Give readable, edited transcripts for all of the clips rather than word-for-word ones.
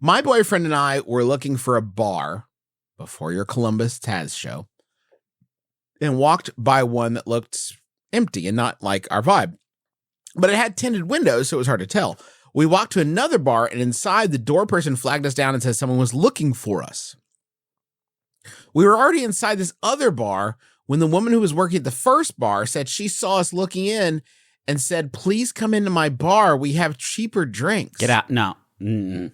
My boyfriend and I were looking for a bar before your Columbus Taz show and walked by one that looked empty and not like our vibe. But it had tinted windows, so it was hard to tell. We walked to another bar, and inside, the door person flagged us down and said someone was looking for us. We were already inside this other bar when the woman who was working at the first bar said she saw us looking in and said, please come into my bar. We have cheaper drinks. Get out. No. Mm-mm.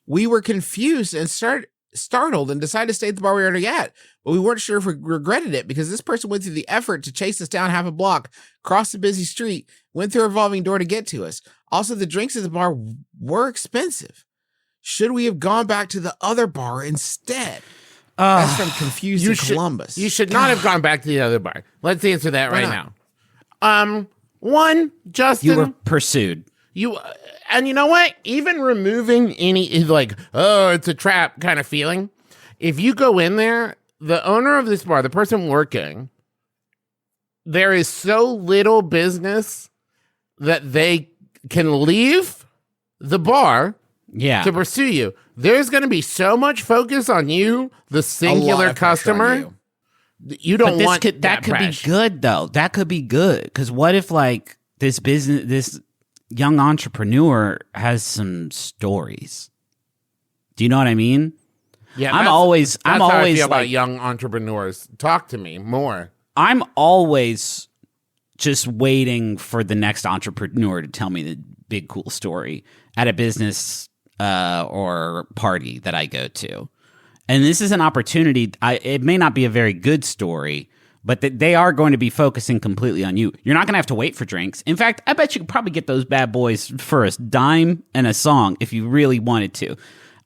We were confused and startled and decided to stay at the bar we were already at. But we weren't sure if we regretted it because this person went through the effort to chase us down half a block, crossed a busy street, went through a revolving door to get to us. Also, the drinks at the bar were expensive. Should we have gone back to the other bar instead? That's from Confused in Columbus. You should not have gone back to the other bar. Let's answer that right now. One, Justin. You were pursued. And you know what? Even removing any, like, oh, it's a trap kind of feeling. If you go in there, the owner of this bar, the person working, there is so little business that they can leave the bar to pursue you. There's going to be so much focus on you, the singular customer. You don't want that could be good, though. That could be good. Because what if, like, this young entrepreneur has some stories? Do you know what I mean? Yeah, I'm always how I feel like, about young entrepreneurs. Talk to me more. I'm always just waiting for the next entrepreneur to tell me the big cool story at a business or party that I go to. And this is an opportunity. It may not be a very good story, but they are going to be focusing completely on you. You're not going to have to wait for drinks. In fact, I bet you could probably get those bad boys for a dime and a song if you really wanted to.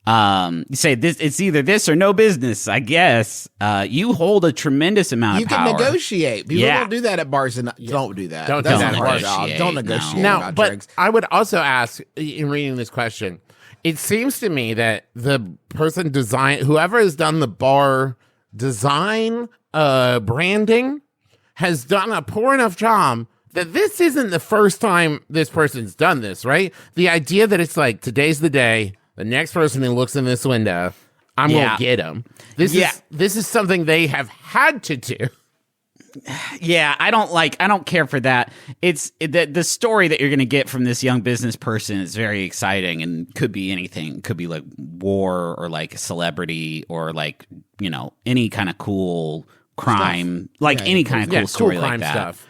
You say this, it's either this or no business, I guess. You hold a tremendous amount of power. You can negotiate. People don't do that at bars, and don't do that. Don't That's do that not our negotiate. job. Don't negotiate Now, about but drinks. I would also ask, in reading this question, it seems to me that the person whoever has done the bar design branding has done a poor enough job that this isn't the first time this person's done this, right? The idea that it's like, today's the day, the next person who looks in this window, I'm going to get him. This is something they have had to do. Yeah, I don't care for that. It's the story that you're going to get from this young business person is very exciting and could be anything. Could be like war or like a celebrity or like, you know, any kind of cool crime, any kind of cool story cool crime like that. Stuff.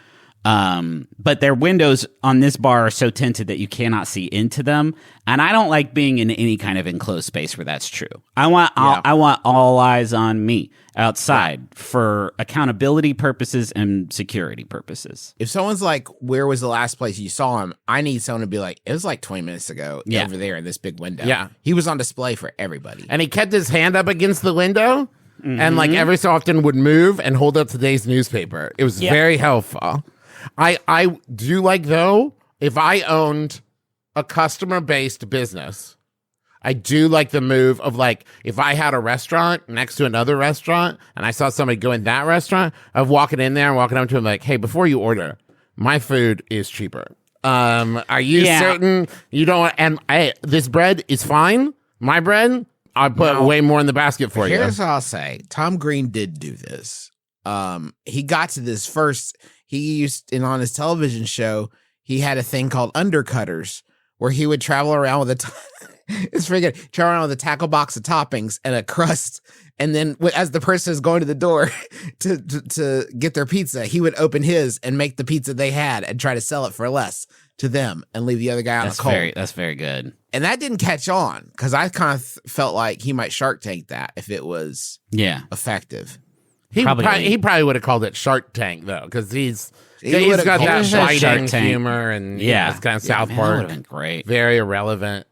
But their windows on this bar are so tinted that you cannot see into them. And I don't like being in any kind of enclosed space where that's true. I want all eyes on me outside for accountability purposes and security purposes. If someone's like, where was the last place you saw him? I need someone to be like, it was like 20 minutes ago over there in this big window. Yeah. He was on display for everybody. And he kept his hand up against the window and like every so often would move and hold up today's newspaper. It was very helpful. I do like, though, if I owned a customer-based business, I do like the move of, like, if I had a restaurant next to another restaurant and I saw somebody go in that restaurant, of walking in there and walking up to him like, hey, before you order, my food is cheaper. Are you certain you don't? And this bread is fine. My bread, I put way more in the basket for you. Here's what I'll say. Tom Green did do this. He got to this first. He used, and on his television show, he had a thing called Undercutters, where he would travel around with travel around with a tackle box of toppings and a crust, and then as the person is going to the door to get their pizza, he would open his and make the pizza they had and try to sell it for less to them and leave the other guy on the cold. That's very good. And that didn't catch on because I kind of felt like he might Shark Tank that if it was effective. He probably would have called it Shark Tank, though, because he's got that biting humor and it's kind of South Park. That would have been great. Very irrelevant.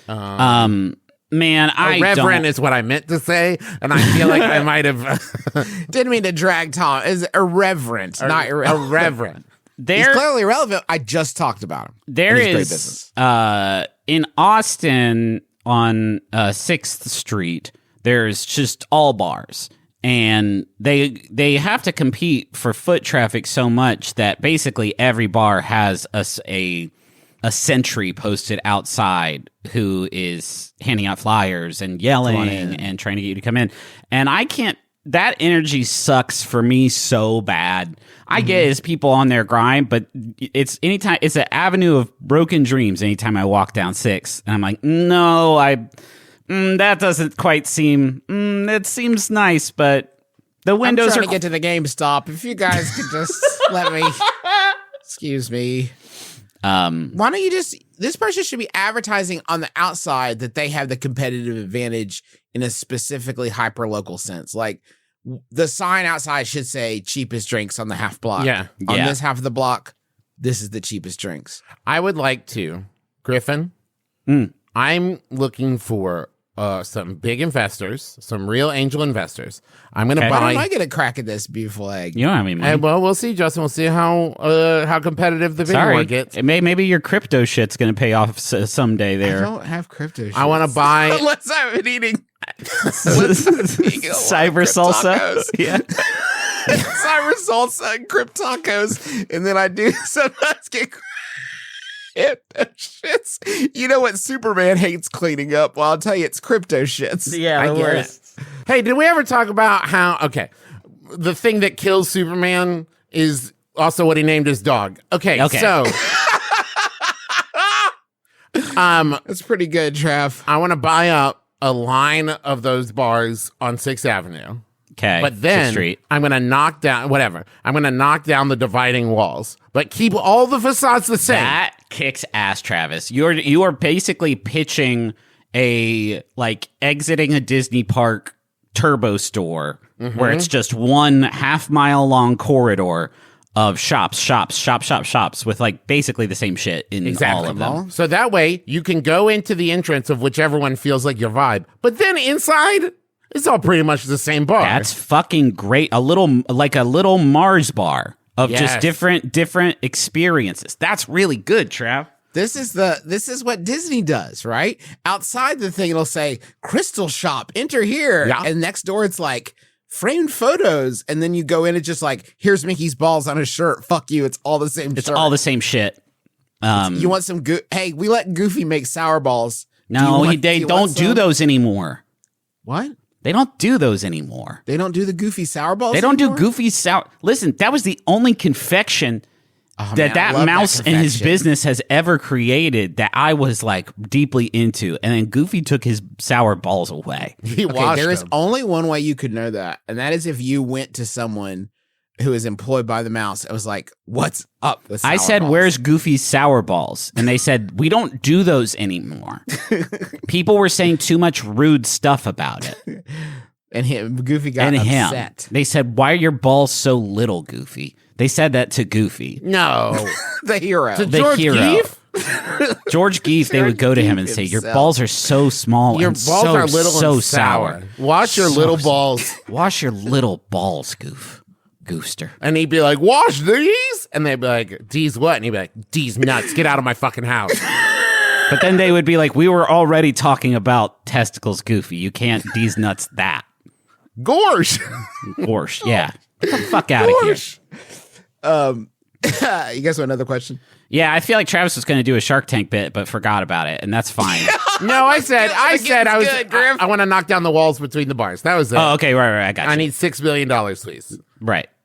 Man, irreverent is what I meant to say, and I feel like I might have didn't mean to drag Tom. Is irreverent, not irrelevant. Irreverent. He's clearly relevant. I just talked about him. There is in Austin on 6th Street. There's just all bars. And they have to compete for foot traffic so much that basically every bar has a a sentry posted outside who is handing out flyers and yelling and trying to get you to come in. And I can't, that energy sucks for me so bad. I get it's people on their grind, but it's anytime, it's an avenue of broken dreams anytime I walk down 6. And I'm like, no, that doesn't quite seem, it seems nice, but the windows I'm trying to get to the GameStop. If you guys could just let me, excuse me. Why don't you just, this person should be advertising on the outside that they have the competitive advantage in a specifically hyper-local sense. Like, the sign outside should say cheapest drinks on the half block. Yeah. On this half of the block, this is the cheapest drinks. I would like to, Griffin, I'm looking for some big investors, some real angel investors. I'm going to Why buy. don't I get a crack at this beautiful egg? You don't have any money. Well, we'll see, Justin. We'll see how competitive the video Sorry. gets. Maybe your crypto shit's going to pay off someday I there. don't have crypto shit. I want to buy. Unless I've been eating Cyber salsa. tacos. Yeah. Cyber salsa and crypt tacos. And then I do sometimes get crypto shits. You know what Superman hates cleaning up? Well, I'll tell you, it's crypto shits. Yeah, I the get worst. it. Hey, did we ever talk about how? Okay, the thing that kills Superman is also what he named his dog. Okay. So. That's pretty good, Trav. I want to buy up a line of those bars on 6th Avenue. Okay. But then Street. I'm going to knock down, whatever. I'm going to knock down the dividing walls, but keep all the facades the same. That kicks ass, Travis. You are basically pitching a like exiting a Disney park turbo store where it's just one half-mile long corridor of shops with like basically the same shit in all of them. So that way you can go into the entrance of whichever one feels like your vibe, but then inside it's all pretty much the same bar. That's fucking great. A little Mars bar of just different experiences. That's really good, Trav. This is what Disney does, right? Outside the thing, it'll say Crystal Shop, enter here. Yeah. And next door, it's like framed photos. And then you go in, it's just like, here's Mickey's balls on his shirt. Fuck you. It's all the same It's shirt. all the same shit. You want some hey, we let Goofy make sour balls. No, they don't do those anymore. What? They don't do those anymore. They don't do the Goofy sour balls They don't anymore? do Goofy sour. Listen, that was the only confection that I love mouse that in his confection. business has ever created that I was like deeply into. And then Goofy took his sour balls away. He Okay, washed there is them. only one way you could know that, and that is if you went to someone who is employed by the mouse. It was like, what's up with sour I said, balls? where's Goofy's sour balls? And they said, we don't do those anymore. People were saying too much rude stuff about it. And Goofy got And upset. him. They said, why are your balls so little, Goofy? They said that to Goofy. No. The hero. To The George hero. Geef? George Geef, they would go to him and say, your balls are so small Your and balls so, are little so and sour. sour. Wash your So little sour. balls. Wash your little balls, Goofster. And he'd be like, wash these? And they'd be like, Deez what? And he'd be like, Deez nuts. Get out of my fucking house. But then they would be like, we were already talking about testicles, Goofy. You can't Deez nuts that. Gorge. Gorsh, yeah. Get the fuck out of here. You guys want another question? Yeah, I feel like Travis was going to do a Shark Tank bit, but forgot about it, and that's fine. No, I said I was. good, Griff. I want to knock down the walls between the bars. That was it. Oh, okay, right, I got you. I need $6 billion, please. Right.